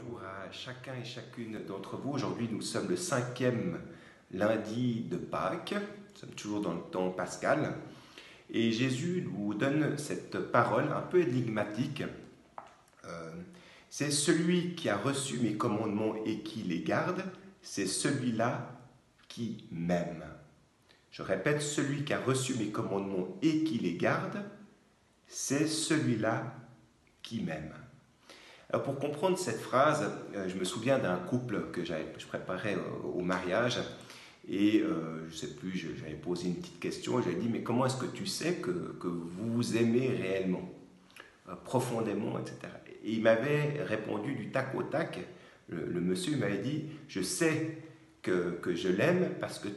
Bonjour à chacun et chacune d'entre vous. Aujourd'hui, nous sommes le 5e lundi de Pâques. Nous sommes toujours dans le temps pascal. Et Jésus nous donne cette parole un peu énigmatique. C'est celui qui a reçu mes commandements et qui les garde, c'est celui-là qui m'aime. Je répète, celui qui a reçu mes commandements et qui les garde, c'est celui-là qui m'aime. Alors pour comprendre cette phrase, je me souviens d'un couple que je préparais au mariage et je ne sais plus, j'avais posé une petite question, j'avais dit mais comment est-ce que tu sais que vous vous aimez réellement, profondément, etc. Et il m'avait répondu du tac au tac, le monsieur m'avait dit je sais que je l'aime parce que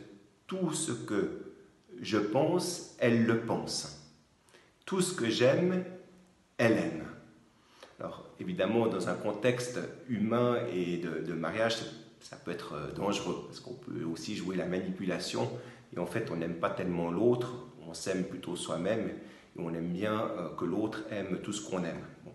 tout ce que je pense, elle le pense. Tout ce que j'aime, elle aime. Alors, évidemment, dans un contexte humain et de mariage, ça peut être dangereux, parce qu'on peut aussi jouer la manipulation, et en fait, on n'aime pas tellement l'autre, on s'aime plutôt soi-même, et on aime bien que l'autre aime tout ce qu'on aime. Bon.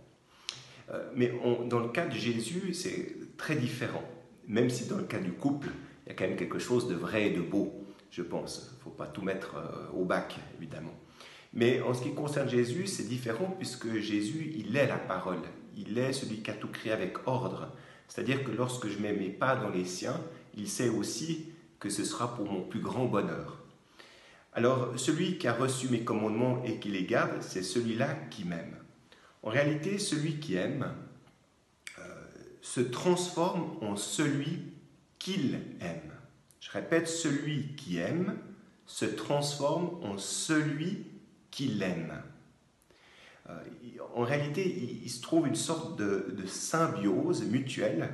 Mais dans le cas de Jésus, c'est très différent, même si dans le cas du couple, il y a quand même quelque chose de vrai et de beau, je pense. Il ne faut pas tout mettre au bac, évidemment. Mais en ce qui concerne Jésus, c'est différent puisque Jésus, il est la parole. Il est celui qui a tout créé avec ordre. C'est-à-dire que lorsque je ne mets mes pas dans les siens, il sait aussi que ce sera pour mon plus grand bonheur. Alors, celui qui a reçu mes commandements et qui les garde, c'est celui-là qui m'aime. En réalité, celui qui aime se transforme en celui qu'il aime. Je répète, celui qui aime se transforme en celui qu'il aime. En réalité, il se trouve une sorte de symbiose mutuelle.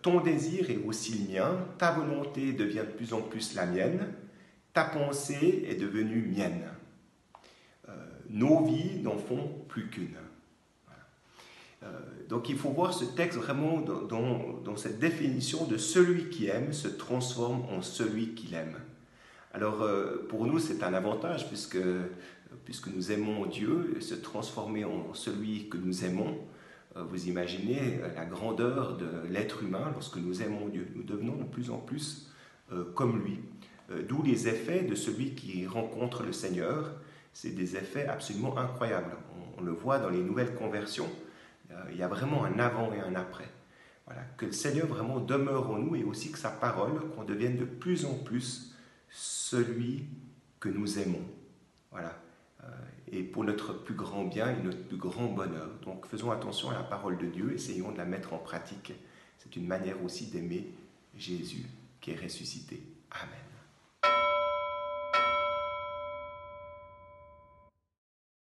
Ton désir est aussi le mien, ta volonté devient de plus en plus la mienne, ta pensée est devenue mienne. Nos vies n'en font plus qu'une. Voilà. Donc il faut voir ce texte vraiment dans cette définition de celui qui aime se transforme en celui qu'il aime. Alors pour nous c'est un avantage puisque nous aimons Dieu, se transformer en celui que nous aimons. Vous imaginez la grandeur de l'être humain lorsque nous aimons Dieu. Nous devenons de plus en plus comme lui. D'où les effets de celui qui rencontre le Seigneur. C'est des effets absolument incroyables. On le voit dans les nouvelles conversions. Il y a vraiment un avant et un après. Voilà. Que le Seigneur vraiment demeure en nous et aussi que sa parole, qu'on devienne de plus en plus celui que nous aimons. Voilà. Et pour notre plus grand bien et notre plus grand bonheur. Donc faisons attention à la parole de Dieu, essayons de la mettre en pratique. C'est une manière aussi d'aimer Jésus qui est ressuscité. Amen.